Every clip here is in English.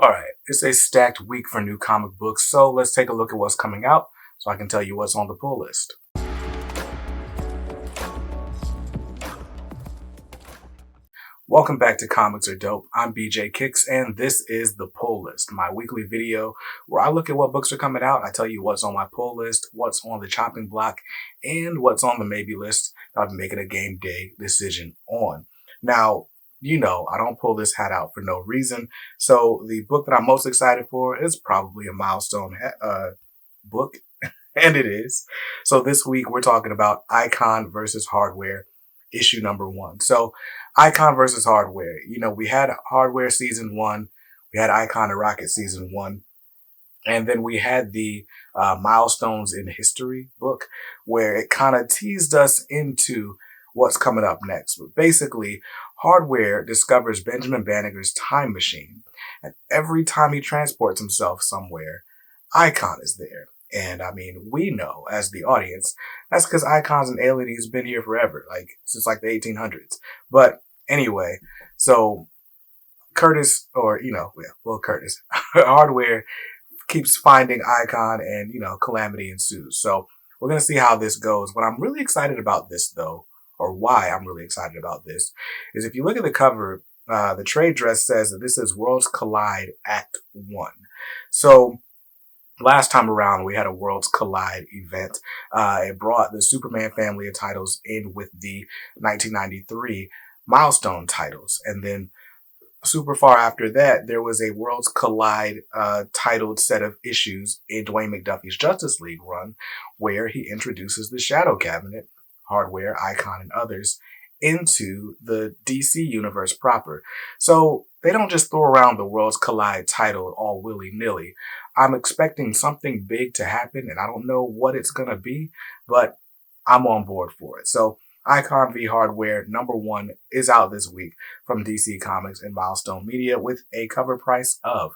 All right, it's a stacked week for new comic books, so let's take a look at what's coming out so I can tell you what's on the pull list. Welcome back to Comics Are Dope. I'm BJ Kicks, and this is the pull list, my weekly video where I look at what books are coming out. I tell you what's on my pull list, what's on the chopping block, and what's on the maybe list that I'm making a game day decision on. Now, I don't pull this hat out for no reason. So the book that I'm most excited for is probably a milestone book, and it is. So this week we're talking about Icon versus Hardware, issue number 1. So Icon versus Hardware. We had Hardware season 1, we had Icon and Rocket season 1, and then we had the Milestones in History book where it kind of teased us into what's coming up next. But basically, Hardware discovers Benjamin Banneker's time machine, and every time he transports himself somewhere, Icon is there. And I mean, we know as the audience, that's because Icon's an alien. He's been here forever, since the 1800s. But anyway, so Curtis, Curtis, Hardware keeps finding Icon, and calamity ensues. So we're gonna see how this goes. What I'm really excited about this, though, or why I'm really excited about this, is if you look at the cover, the trade dress says that this is Worlds Collide Act 1. So last time around, we had a Worlds Collide event. It brought the Superman family of titles in with the 1993 milestone titles. And then super far after that, there was a Worlds Collide titled set of issues in Dwayne McDuffie's Justice League run, where he introduces the Shadow Cabinet, Hardware, Icon, and others into the DC universe proper. So they don't just throw around the Worlds Collide title all willy-nilly. I'm expecting something big to happen, and I don't know what it's going to be, but I'm on board for it. So Icon v Hardware number 1 is out this week from DC Comics and Milestone Media with a cover price of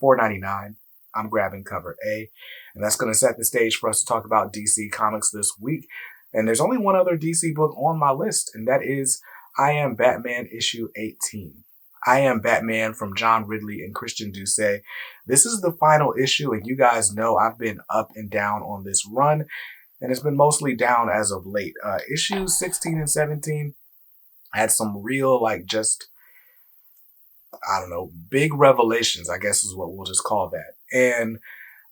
$4.99. I'm grabbing cover A, and that's going to set the stage for us to talk about DC Comics this week. And there's only one other DC book on my list, and that is I Am Batman issue 18. I Am Batman from John Ridley and Christian Doucet. This is the final issue, and you guys know I've been up and down on this run, and it's been mostly down as of late. Issues 16 and 17 had some real, big revelations, I guess is what we'll just call that. And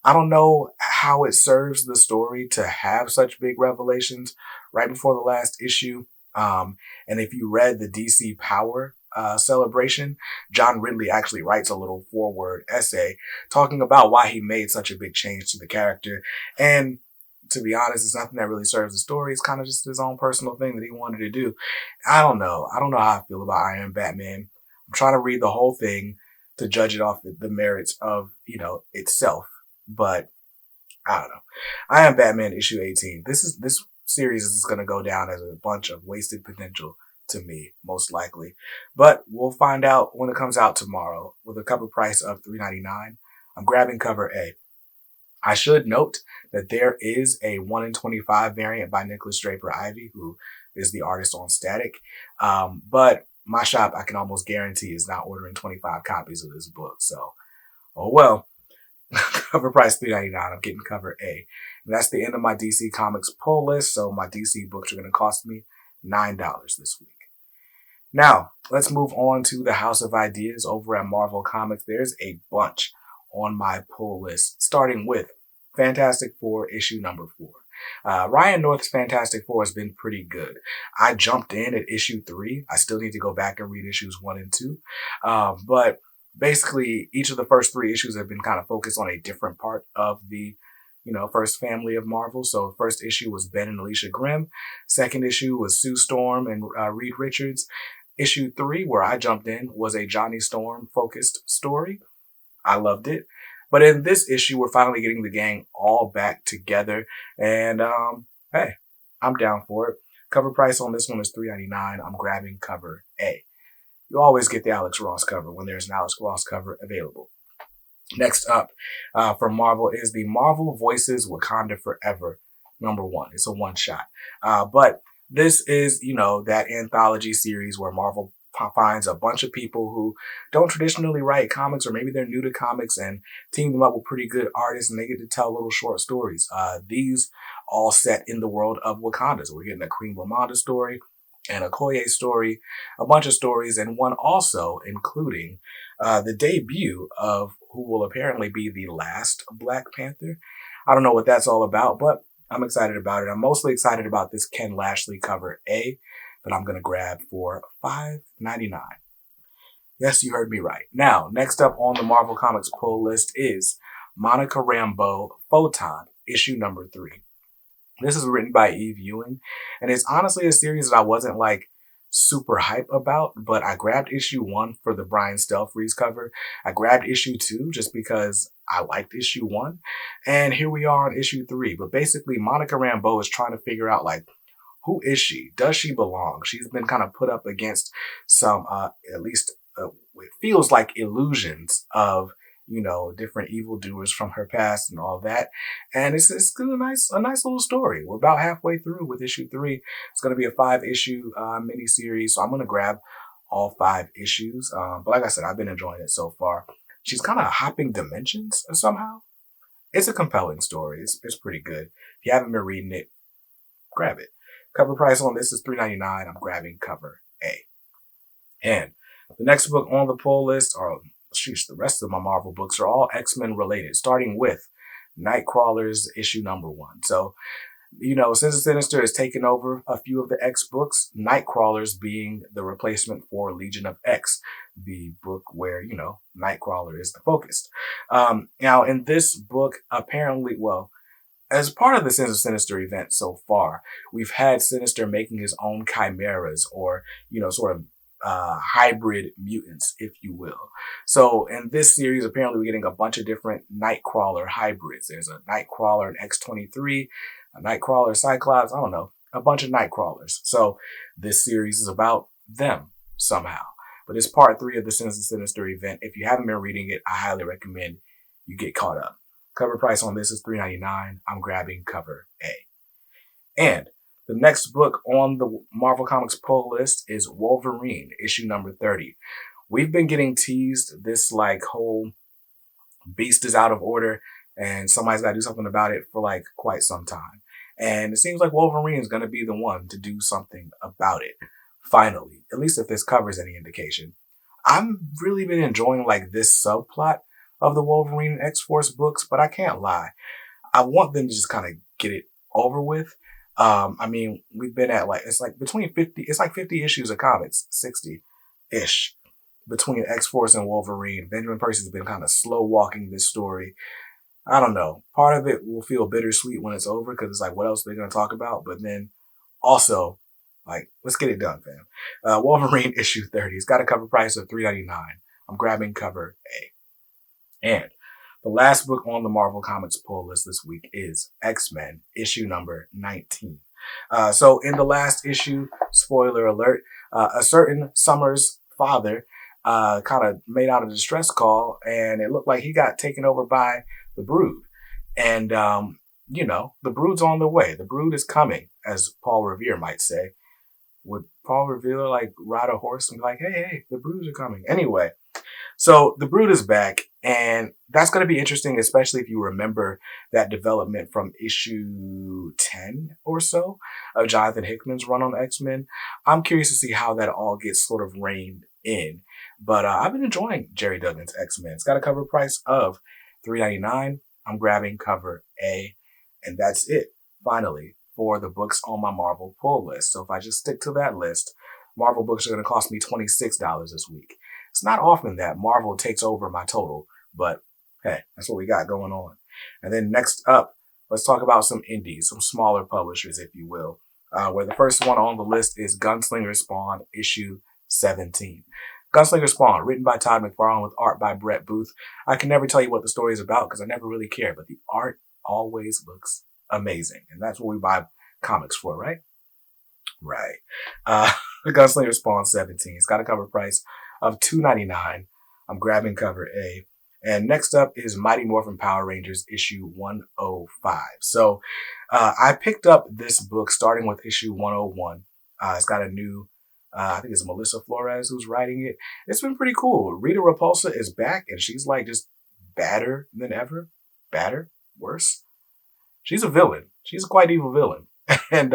I don't know how it serves the story to have such big revelations right before the last issue. And if you read the DC Power celebration, John Ridley actually writes a little foreword essay talking about why he made such a big change to the character. And to be honest, it's nothing that really serves the story. It's kind of just his own personal thing that he wanted to do. I don't know. I don't know how I feel about I Am Batman. I'm trying to read the whole thing to judge it off the merits of, itself. But I don't know. I Am Batman issue 18. This series is going to go down as a bunch of wasted potential to me, most likely. But we'll find out when it comes out tomorrow with a cover price of $3.99. I'm grabbing cover A. I should note that there is a 1 in 25 variant by Nicholas Draper Ivy, who is the artist on Static. But my shop, I can almost guarantee, is not ordering 25 copies of this book. So, oh well. Cover price $3.99. I'm getting cover A. And that's the end of my DC Comics pull list. So my DC books are going to cost me $9 this week. Now, let's move on to the House of Ideas over at Marvel Comics. There's a bunch on my pull list, starting with Fantastic Four issue number 4. Ryan North's Fantastic Four has been pretty good. I jumped in at issue 3. I still need to go back and read issues 1 and 2. But basically, each of the first 3 issues have been kind of focused on a different part of the, first family of Marvel. So the first issue was Ben and Alicia Grimm. Second issue was Sue Storm and Reed Richards. Issue 3, where I jumped in, was a Johnny Storm focused story. I loved it. But in this issue, we're finally getting the gang all back together. And, hey, I'm down for it. Cover price on this one is $3.99. I'm grabbing cover A. You always get the Alex Ross cover when there's an Alex Ross cover available. Next up from Marvel is the Marvel Voices Wakanda Forever number 1. It's a one-shot. But this is, that anthology series where Marvel finds a bunch of people who don't traditionally write comics, or maybe they're new to comics, and team them up with pretty good artists, and they get to tell little short stories. These all set in the world of Wakanda. So we're getting a Queen Ramonda story and a Okoye story, a bunch of stories, and one also including the debut of who will apparently be the last Black Panther. I don't know what that's all about, but I'm excited about it. I'm mostly excited about this Ken Lashley cover A that I'm going to grab for $5.99. Yes, you heard me right. Now, next up on the Marvel Comics pull list is Monica Rambeau Photon, issue number 3. This is written by Eve Ewing, and it's honestly a series that I wasn't like super hype about, but I grabbed issue 1 for the Brian Stelfreeze cover. I grabbed issue 2 just because I liked issue 1, and here we are on issue 3. But basically, Monica Rambeau is trying to figure out, like, who is she? Does she belong? She's been kind of put up against some, at least it feels like illusions of, you know, different evildoers from her past and all that. And it's a nice little story. We're about halfway through with issue 3. It's going to be a 5-issue miniseries. So I'm going to grab all 5 issues. But like I said, I've been enjoying it so far. She's kind of hopping dimensions somehow. It's a compelling story. It's pretty good. If you haven't been reading it, grab it. Cover price on this is $3.99. I'm grabbing cover A. And the next book on the pull list, or the rest of my Marvel books, are all X-Men related, starting with Nightcrawlers issue number 1. So, you know, since the Sinister has taken over a few of the X books, Nightcrawlers being the replacement for Legion of X, the book where, you know, Nightcrawler is the focus. Now, in this book, apparently, well, as part of the Sinister event so far, we've had Sinister making his own chimeras, or, you know, sort of hybrid mutants, if you will. So in this series, apparently we're getting a bunch of different Nightcrawler hybrids. There's a Nightcrawler in X-23, a Nightcrawler Cyclops, I don't know, a bunch of Nightcrawlers. So this series is about them somehow. But it's part 3 of the Sinister event. If you haven't been reading it, I highly recommend you get caught up. Cover price on this is $3.99. I'm grabbing cover A. And the next book on the Marvel Comics pull list is Wolverine, issue number 30. We've been getting teased this like whole beast is out of order and somebody's got to do something about it for like quite some time. And it seems like Wolverine is going to be the one to do something about it. Finally, at least if this covers any indication. I've really been enjoying like this subplot of the Wolverine and X-Force books, but I can't lie. I want them to just kind of get it over with. I mean, we've been at it's like 50 issues of comics, 60-ish, between X-Force and Wolverine. Benjamin Percy's been kind of slow walking this story. I don't know. Part of it will feel bittersweet when it's over, because it's like, what else are they going to talk about? But then also, like, let's get it done, fam. Wolverine issue 30. It's got a cover price of $3.99. I'm grabbing cover A. And the last book on the Marvel Comics pull list this week is X-Men, issue number 19. So in the last issue, spoiler alert, a certain Summers father kind of made out a distress call, and it looked like he got taken over by the Brood. And, you know, the Brood's on the way. The Brood is coming, as Paul Revere might say. Would Paul Revere, like, ride a horse and be like, hey, the Broods are coming? Anyway. So the Brood is back, and that's going to be interesting, especially if you remember that development from issue 10 or so of Jonathan Hickman's run on X-Men. I'm curious to see how that all gets sort of reined in. But I've been enjoying Jerry Duggan's X-Men. It's got a cover price of $3.99. I'm grabbing cover A, and that's it, finally, for the books on my Marvel pull list. So if I just stick to that list, Marvel books are going to cost me $26 this week. It's not often that Marvel takes over my total, but hey, that's what we got going on. And then next up, let's talk about some indies, some smaller publishers, if you will, where the first one on the list is Gunslinger Spawn, issue 17. Gunslinger Spawn, written by Todd McFarlane with art by Brett Booth. I can never tell you what the story is about because I never really care, but the art always looks amazing. And that's what we buy comics for, right? Right. Gunslinger Spawn 17. It's got a cover price of $2.99. I'm grabbing cover A. And next up is Mighty Morphin Power Rangers issue 105. So I picked up this book starting with issue 101. It's got a new I think it's Melissa Flores who's writing it. It's been pretty cool. Rita Repulsa is back, and she's like just badder than ever. Badder? Worse? She's a villain. She's a quite evil villain. And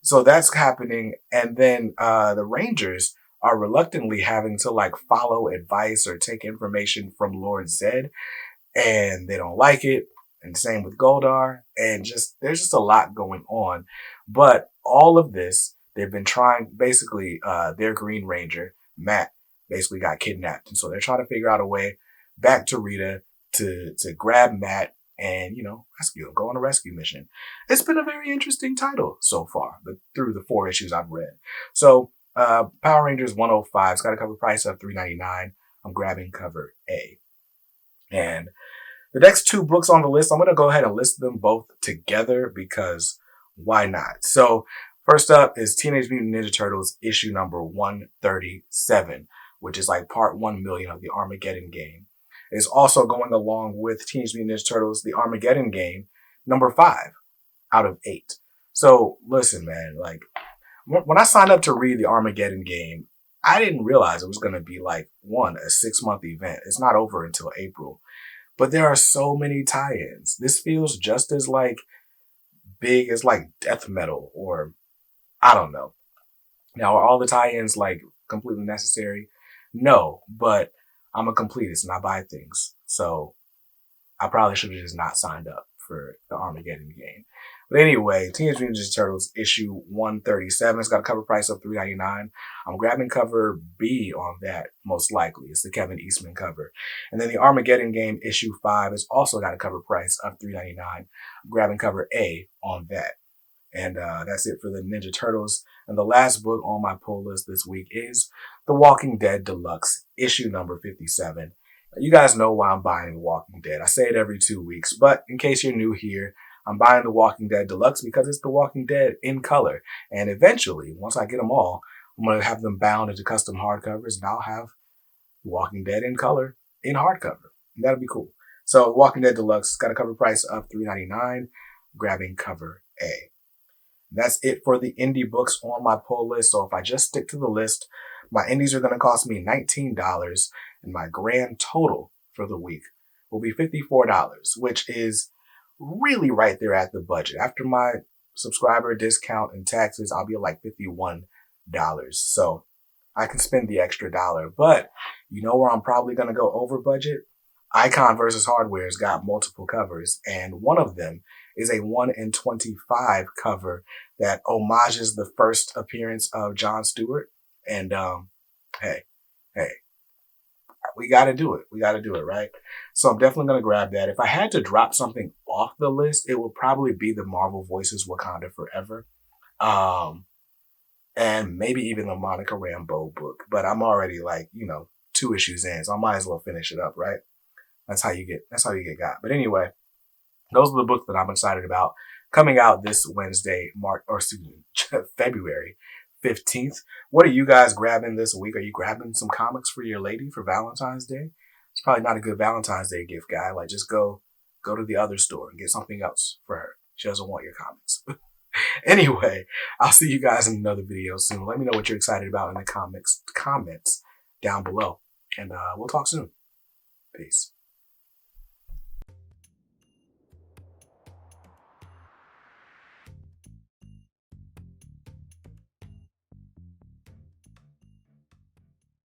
so that's happening. And then the Rangers are reluctantly having to like follow advice or take information from Lord Zed, and they don't like it. And same with Goldar. And just there's just a lot going on. But all of this, they've been trying basically their Green Ranger, Matt, basically got kidnapped. And so they're trying to figure out a way back to Rita to grab Matt and, you know, rescue him, go on a rescue mission. It's been a very interesting title so far, but through the 4 issues I've read. So Power Rangers 105's got a cover price of $3.99. I'm grabbing cover A. And the next 2 books on the list, I'm going to go ahead and list them both together because why not? So first up is Teenage Mutant Ninja Turtles issue number 137, which is like part 1,000,000 of the Armageddon game. It's also going along with Teenage Mutant Ninja Turtles, the Armageddon game, number 5 out of 8. So listen, man, like when I signed up to read the Armageddon game, I didn't realize it was going to be like a 6-month event. It's not over until April. But there are so many tie-ins. This feels just as like big as like death metal, or I don't know. Now, are all the tie-ins like completely necessary? No, but I'm a completist and I buy things. So I probably should have just not signed up for the Armageddon game. But anyway, Teenage Mutant Ninja Turtles issue 137. It's got a cover price of $3.99. I'm grabbing cover B on that, most likely. It's the Kevin Eastman cover. And then the Armageddon game issue 5 has also got a cover price of $3.99. I'm grabbing cover A on that. And that's it for the Ninja Turtles. And the last book on my pull list this week is The Walking Dead Deluxe, issue number 57. You guys know why I'm buying The Walking Dead. I say it every 2 weeks, but in case you're new here, I'm buying The Walking Dead Deluxe because it's The Walking Dead in color. And eventually, once I get them all, I'm going to have them bound into custom hardcovers, and I'll have The Walking Dead in color in hardcover. And that'll be cool. So Walking Dead Deluxe got a cover price of $3.99, grabbing cover A. That's it for the indie books on my pull list. So if I just stick to the list, my indies are going to cost me $19, and my grand total for the week will be $54, which is really right there at the budget. After my subscriber discount and taxes, I'll be at like $51. So I can spend the extra dollar. But you know where I'm probably going to go over budget? Icon versus Hardware's got multiple covers, and one of them is a 1 in 25 cover that homages the first appearance of Jon Stewart. And hey, we got to do it. We got to do it, right? So I'm definitely going to grab that. If I had to drop something off the list, it would probably be the Marvel Voices Wakanda Forever. And maybe even the Monica Rambeau book. But I'm already like, 2 issues in, so I might as well finish it up, right? That's how you get got. But anyway, those are the books that I'm excited about coming out this Wednesday, February 15th. What are you guys grabbing this week? Are you grabbing some comics for your lady for Valentine's Day? It's probably not a good Valentine's Day gift, guy. Like, just go to the other store and get something else for her. She doesn't want your comics. Anyway, I'll see you guys in another video soon. Let me know what you're excited about in the comments down below. And we'll talk soon. Peace.